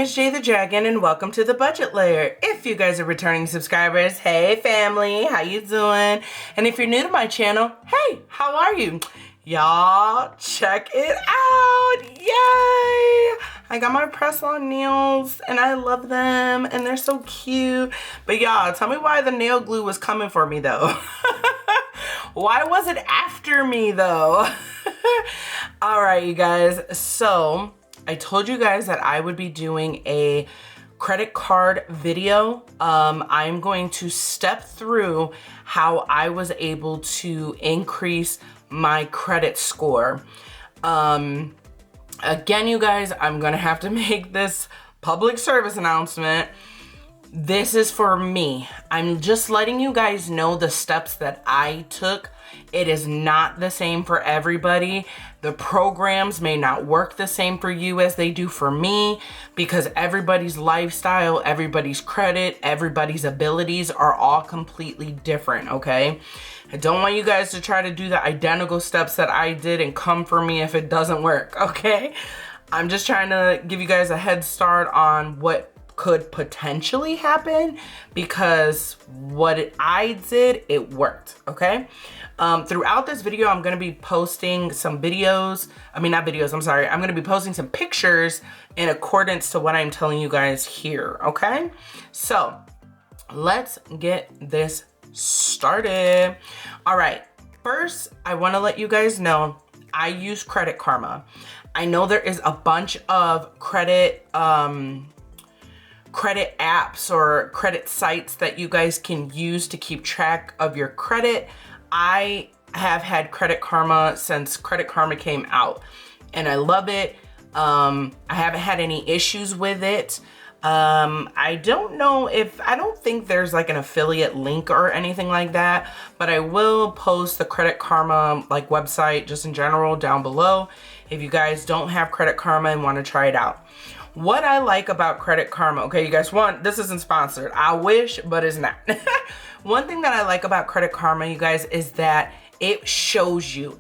is JTheDragon and welcome to the Budget Layer. If you guys are returning subscribers, hey family, how you doing? And if you're new to my channel, hey, how are you? Y'all, check it out, yay! I got my press-on nails and I love them and they're so cute. But y'all, tell me why the nail glue was coming for me though. Why was it after me though? All right, you guys, so I told you guys that I would be doing a credit card video. I'm going to step through how I was able to increase my credit score. Again, you guys, I'm gonna have to make this public service announcement. This is for me. I'm just letting you guys know the steps that I took. It is not the same for everybody. The programs may not work the same for you as they do for me because everybody's lifestyle, everybody's credit, everybody's abilities are all completely different, okay? I don't want you guys to try to do the identical steps that I did and come for me if it doesn't work, okay? I'm just trying to give you guys a head start on what could potentially happen because what I did, it worked, okay? Throughout this video, I'm gonna be posting some videos. I'm gonna be posting some pictures in accordance to what I'm telling you guys here, okay? So let's get this started. All right, first, I wanna let you guys know I use Credit Karma. I know there is a bunch of credit apps or credit sites that you guys can use to keep track of your credit. I have had Credit Karma since Credit Karma came out and I love it. I haven't had any issues with it. I don't think there's like an affiliate link or anything like that, but I will post the Credit Karma like website just in general down below if you guys don't have Credit Karma and want to try it out. What I like about Credit Karma, okay, you guys, this isn't sponsored. I wish, but it's not. One thing that I like about Credit Karma, you guys, is that it shows you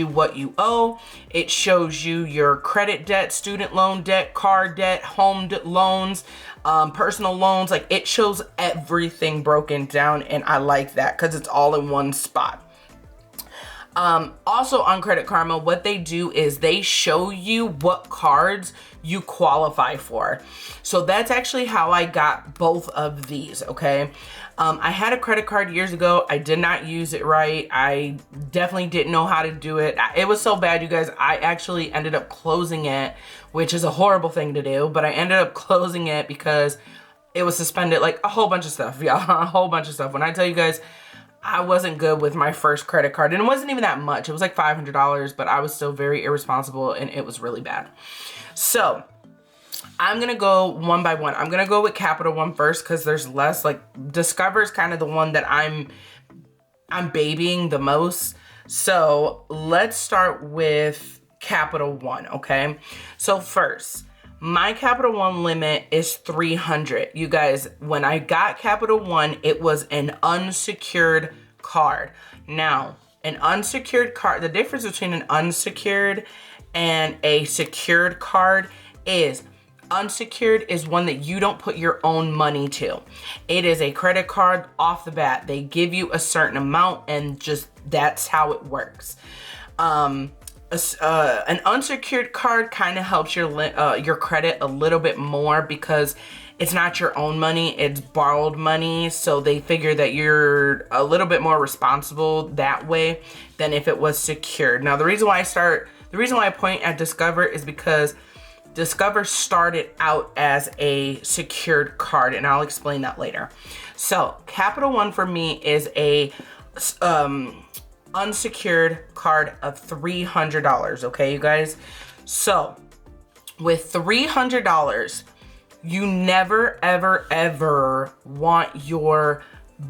what you owe. It shows you your credit debt, student loan debt, car debt, home loans, personal loans. Like it shows everything broken down and I like that because it's all in one spot. Also on Credit Karma, what they do is they show you what cards you qualify for. So that's actually how I got both of these, okay? I had a credit card years ago. I did not use it right. I definitely didn't know how to do it. It was so bad, you guys, I actually ended up closing it, which is a horrible thing to do, but I ended up closing it because it was suspended, like a whole bunch of stuff, y'all, a whole bunch of stuff. When I tell you guys, I wasn't good with my first credit card and it wasn't even that much. It was like $500, but I was still very irresponsible and it was really bad. So I'm gonna go one by one. I'm gonna go with Capital One first because there's less, like Discover is kind of the one that I'm babying the most. So let's start with Capital One, okay? So first, my Capital One limit is $300. You guys, when I got Capital One, it was an unsecured card. Now, an unsecured card, the difference between an unsecured and a secured card is unsecured is one that you don't put your own money to. It is a credit card off the bat. They give you a certain amount and just that's how it works. An unsecured card kind of helps your credit a little bit more because it's not your own money, it's borrowed money. So they figure that you're a little bit more responsible that way than if it was secured. Now, the reason why I point at Discover is because Discover started out as a secured card and I'll explain that later. So Capital One for me is a unsecured card of $300, okay, you guys? So with $300, you never, ever, ever want your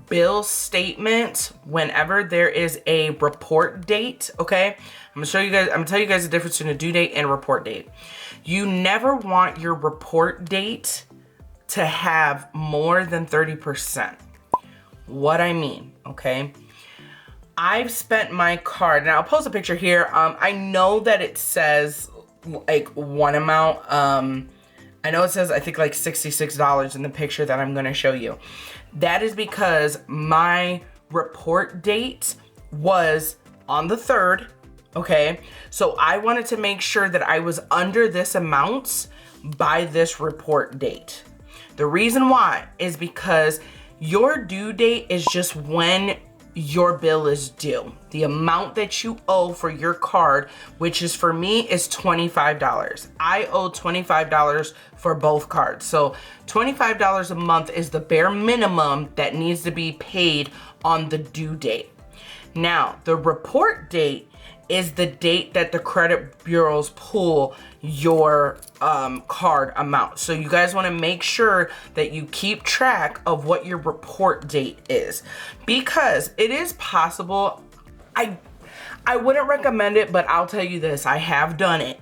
bill statement whenever there is a report date, okay? I'm gonna tell you guys the difference between a due date and a report date. You never want your report date to have more than 30%. What I mean, okay? I've spent my card, and I'll post a picture here. I know that it says like one amount. I know it says, I think like $66 in the picture that I'm gonna show you. That is because my report date was on the 3rd, okay? So I wanted to make sure that I was under this amount by this report date. The reason why is because your due date is just when your bill is due. The amount that you owe for your card, which is for me, is $25. I owe $25 for both cards. So $25 a month is the bare minimum that needs to be paid on the due date. Now, the report date is the date that the credit bureaus pull your card amount. So you guys wanna make sure that you keep track of what your report date is, because it is possible, I wouldn't recommend it, but I'll tell you this, I have done it,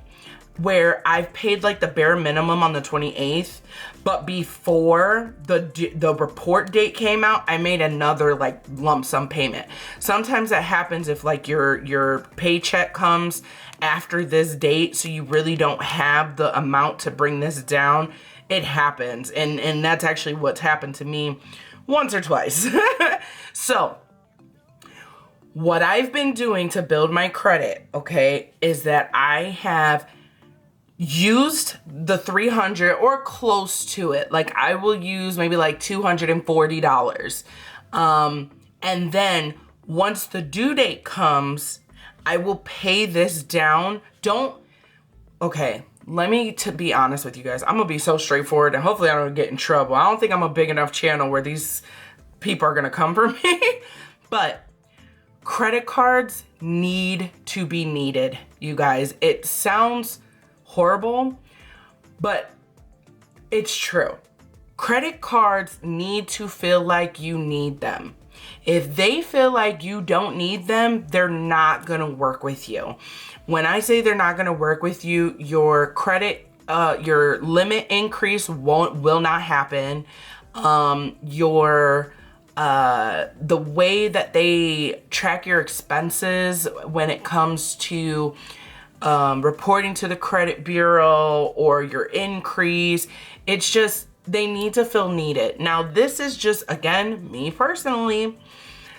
where I've paid like the bare minimum on the 28th, but before the report date came out, I made another like lump sum payment. Sometimes that happens if like your paycheck comes after this date, so you really don't have the amount to bring this down. It happens, and that's actually what's happened to me once or twice. So what I've been doing to build my credit, okay, is that I have used the $300 or close to it. Like I will use maybe like $240. And then once the due date comes, I will pay this down. Okay, let me be honest with you guys. I'm gonna be so straightforward, and hopefully I don't get in trouble. I don't think I'm a big enough channel where these people are gonna come for me. But credit cards need to be needed, you guys. It sounds horrible, but it's true. Credit cards need to feel like you need them. If they feel like you don't need them, they're not gonna work with you. When I say they're not gonna work with you, your credit, your limit increase will not happen. The way that they track your expenses when it comes to reporting to the credit bureau or your increase, it's just, they need to feel needed. Now, this is just, again, me personally.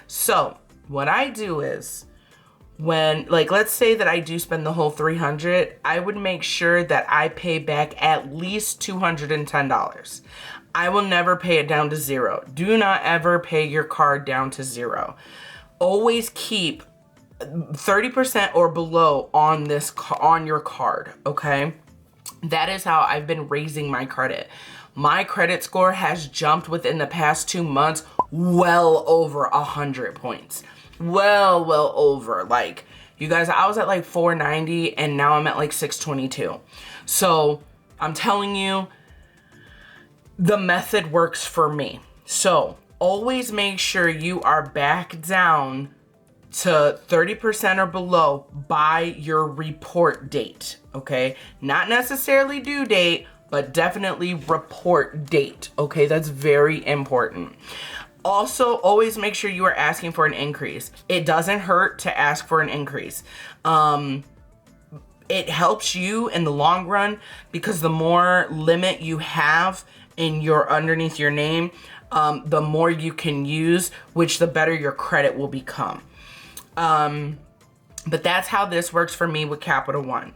So what I do is, when, like, let's say that I do spend the whole $300, I would make sure that I pay back at least $210. I will never pay it down to zero. Do not ever pay your card down to zero. Always keep 30% or below on your card, okay? That is how I've been raising my credit. My credit score has jumped within the past 2 months well over 100 points. Well over. Like, you guys, I was at like 490 and now I'm at like 622. So I'm telling you, the method works for me. So always make sure you are back down to 30% or below by your report date, okay? Not necessarily due date, but definitely report date, okay? That's very important. Also, always make sure you are asking for an increase. It doesn't hurt to ask for an increase. It helps you in the long run, because the more limit you have in underneath your name, the more you can use, which the better your credit will become. But that's how this works for me with Capital One.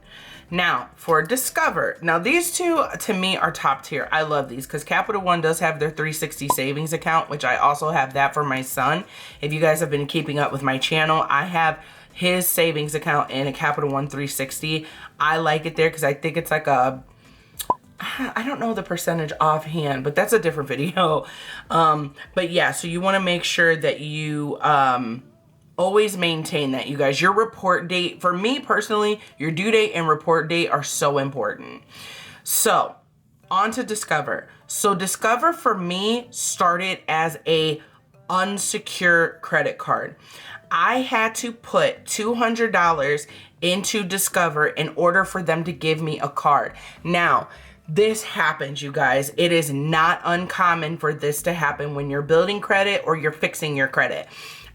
Now, for Discover, now these two to me are top tier. I love these because Capital One does have their 360 savings account, which I also have that for my son. If you guys have been keeping up with my channel, I have his savings account in a Capital One 360. I like it there because I think it's like I don't know the percentage offhand, but that's a different video. But yeah, so you want to make sure that you always maintain that, you guys. Your report date, for me personally, your due date and report date are so important. So on to Discover. So Discover for me started as a unsecured credit card. I had to put $200 into Discover in order for them to give me a card. Now, this happens, you guys. It is not uncommon for this to happen when you're building credit or you're fixing your credit.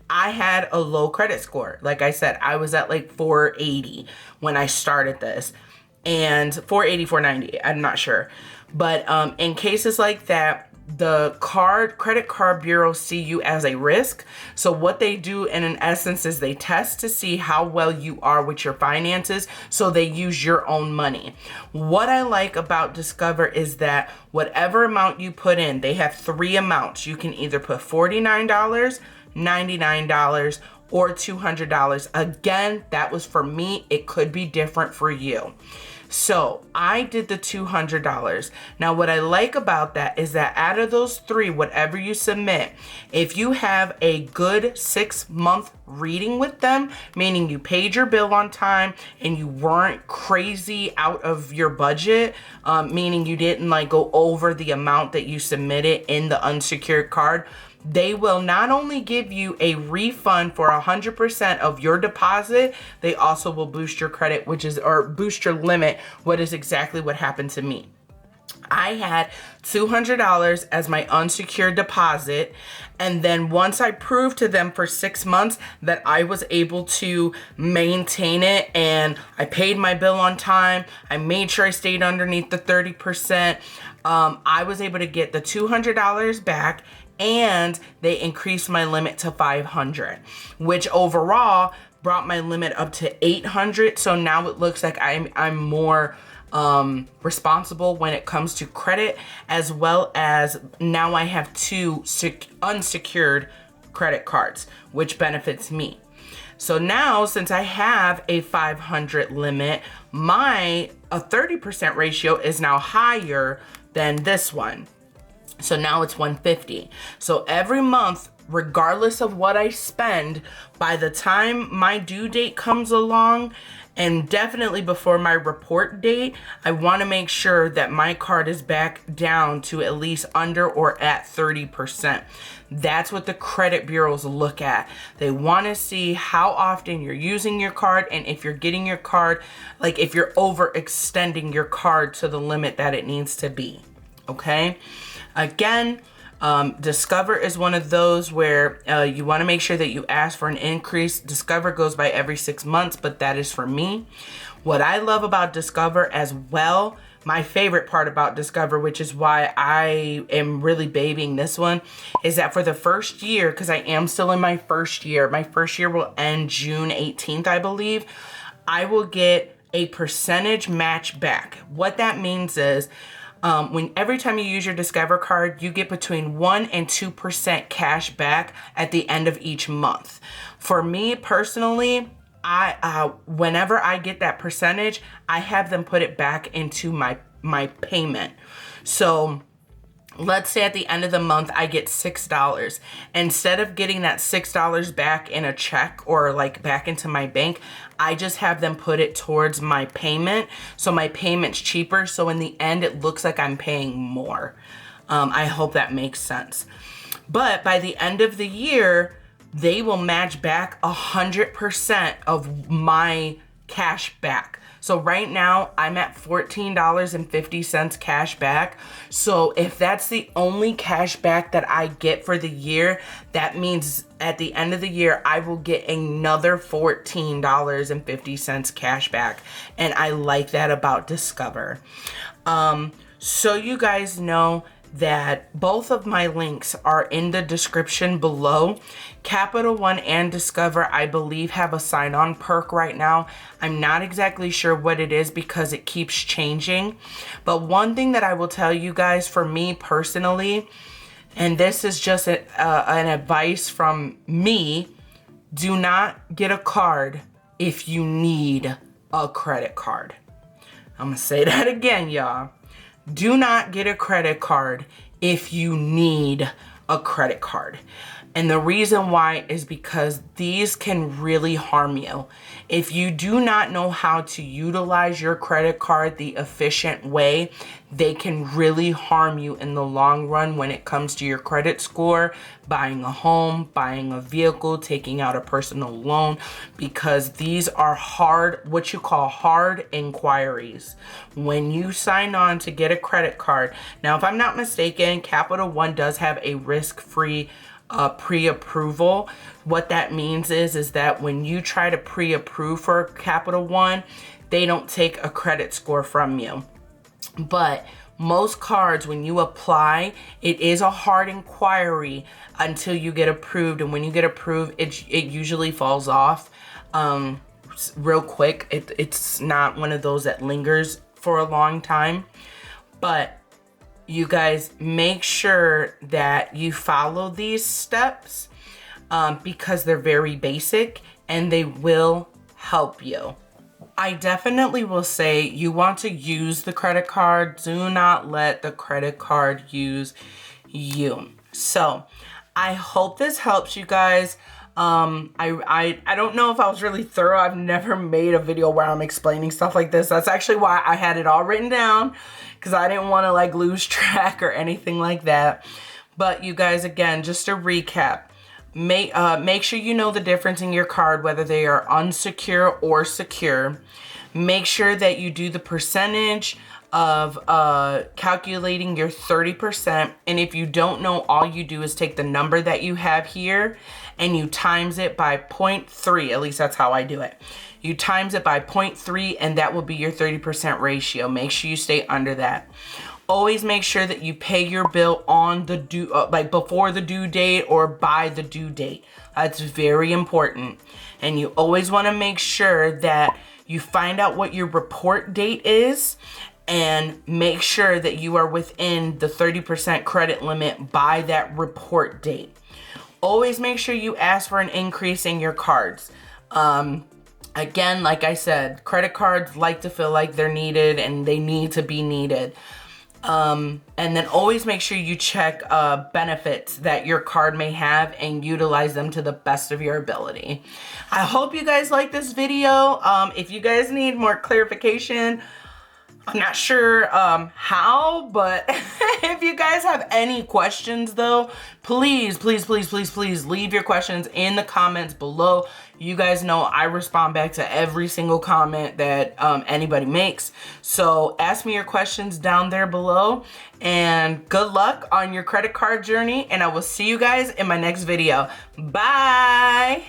I had a low credit score. Like I said, I was at like 480 when I started this, and 480, 490, I'm not sure. But in cases like that, the credit card bureaus see you as a risk. So what they do in essence is they test to see how well you are with your finances. So they use your own money. What I like about Discover is that whatever amount you put in, they have 3 amounts. You can either put $49, $99, or $200. Again, that was for me. It could be different for you. So I did the $200. Now, what I like about that is that out of those 3, whatever you submit, if you have a good 6-month reading with them, meaning you paid your bill on time and you weren't crazy out of your budget, meaning you didn't like go over the amount that you submitted in the unsecured card, they will not only give you a refund for 100% of your deposit, they also will boost your credit, or boost your limit, what is exactly what happened to me. I had $200 as my unsecured deposit. And then once I proved to them for 6 months that I was able to maintain it and I paid my bill on time, I made sure I stayed underneath the 30%, I was able to get the $200 back, and they increased my limit to $500, which overall brought my limit up to $800. So now it looks like I'm more responsible when it comes to credit, as well as now I have 2 unsecured credit cards, which benefits me. So now, since I have a 500 limit, my 30% ratio is now higher than this one. So now it's 150. So every month, regardless of what I spend, by the time my due date comes along, and definitely before my report date, I want to make sure that my card is back down to at least under or at 30%. That's what the credit bureaus look at. They want to see how often you're using your card, and if you're getting your card, like if you're overextending your card to the limit that it needs to be. Okay? Again, Discover is one of those where you want to make sure that you ask for an increase. Discover goes by every 6 months, but that is for me. What I love about Discover as well, my favorite part about Discover, which is why I am really babying this one, is that for the first year, because I am still in my first year will end June 18th, I believe, I will get a percentage match back. What that means is, every time you use your Discover card, you get between 1 and 2% cash back at the end of each month. For me personally, whenever I get that percentage, I have them put it back into my payment. So let's say at the end of the month, I get $6. Instead of getting that $6 back in a check or like back into my bank, I just have them put it towards my payment. So my payment's cheaper. So in the end, it looks like I'm paying more. I hope that makes sense. But by the end of the year, they will match back 100% of my cash back. So right now I'm at $14.50 cash back. So if that's the only cash back that I get for the year, that means at the end of the year, I will get another $14.50 cash back. And I like that about Discover. So you guys know that both of my links are in the description below. Capital One and Discover, I believe, have a sign-on perk right now. I'm not exactly sure what it is because it keeps changing. But one thing that I will tell you guys, for me personally, and this is just an advice from me, do not get a card if you need a credit card. I'm gonna say that again, y'all. Do not get a credit card if you need a credit card. And the reason why is because these can really harm you. If you do not know how to utilize your credit card the efficient way, they can really harm you in the long run when it comes to your credit score, buying a home, buying a vehicle, taking out a personal loan, because these are hard, what you call hard inquiries. When you sign on to get a credit card, now if I'm not mistaken, Capital One does have a risk-free pre-approval. What that means is that when you try to pre-approve for Capital One, they don't take a credit score from you. But Most cards, when you apply, it is a hard inquiry until you get approved. And when you get approved, it usually falls off real quick. It's not one of those that lingers for a long time. But you guys make sure that you follow these steps because they're very basic and they will help you. I definitely will say you want to use the credit card. Do not let the credit card use you. So I hope this helps you guys. I don't know if I was really thorough. I've never made a video where I'm explaining stuff like this. That's actually why I had it all written down, because I didn't want to like lose track or anything like that. But you guys, again, just to recap, make sure you know the difference in your card, whether they are unsecure or secure. Make sure that you do the percentage of calculating your 30%. And if you don't know, all you do is take the number that you have here and you times it by 0.3. At least that's how I do it. You times it by 0.3 and that will be your 30% ratio. Make sure you stay under that. Always make sure that you pay your bill on the due, like before the due date or by the due date. That's very important. And you always want to make sure that you find out what your report date is and make sure that you are within the 30% credit limit by that report date. Always make sure you ask for an increase in your cards. Again, like I said, credit cards like to feel like they're needed and they need to be needed. And then always make sure you check benefits that your card may have and utilize them to the best of your ability. I hope you guys like this video. If you guys need more clarification, I'm not sure how, but if you guys have any questions though, please leave your questions in the comments below. You guys know I respond back to every single comment that anybody makes. So ask me your questions down there below, and good luck on your credit card journey, and I will see you guys in my next video. Bye.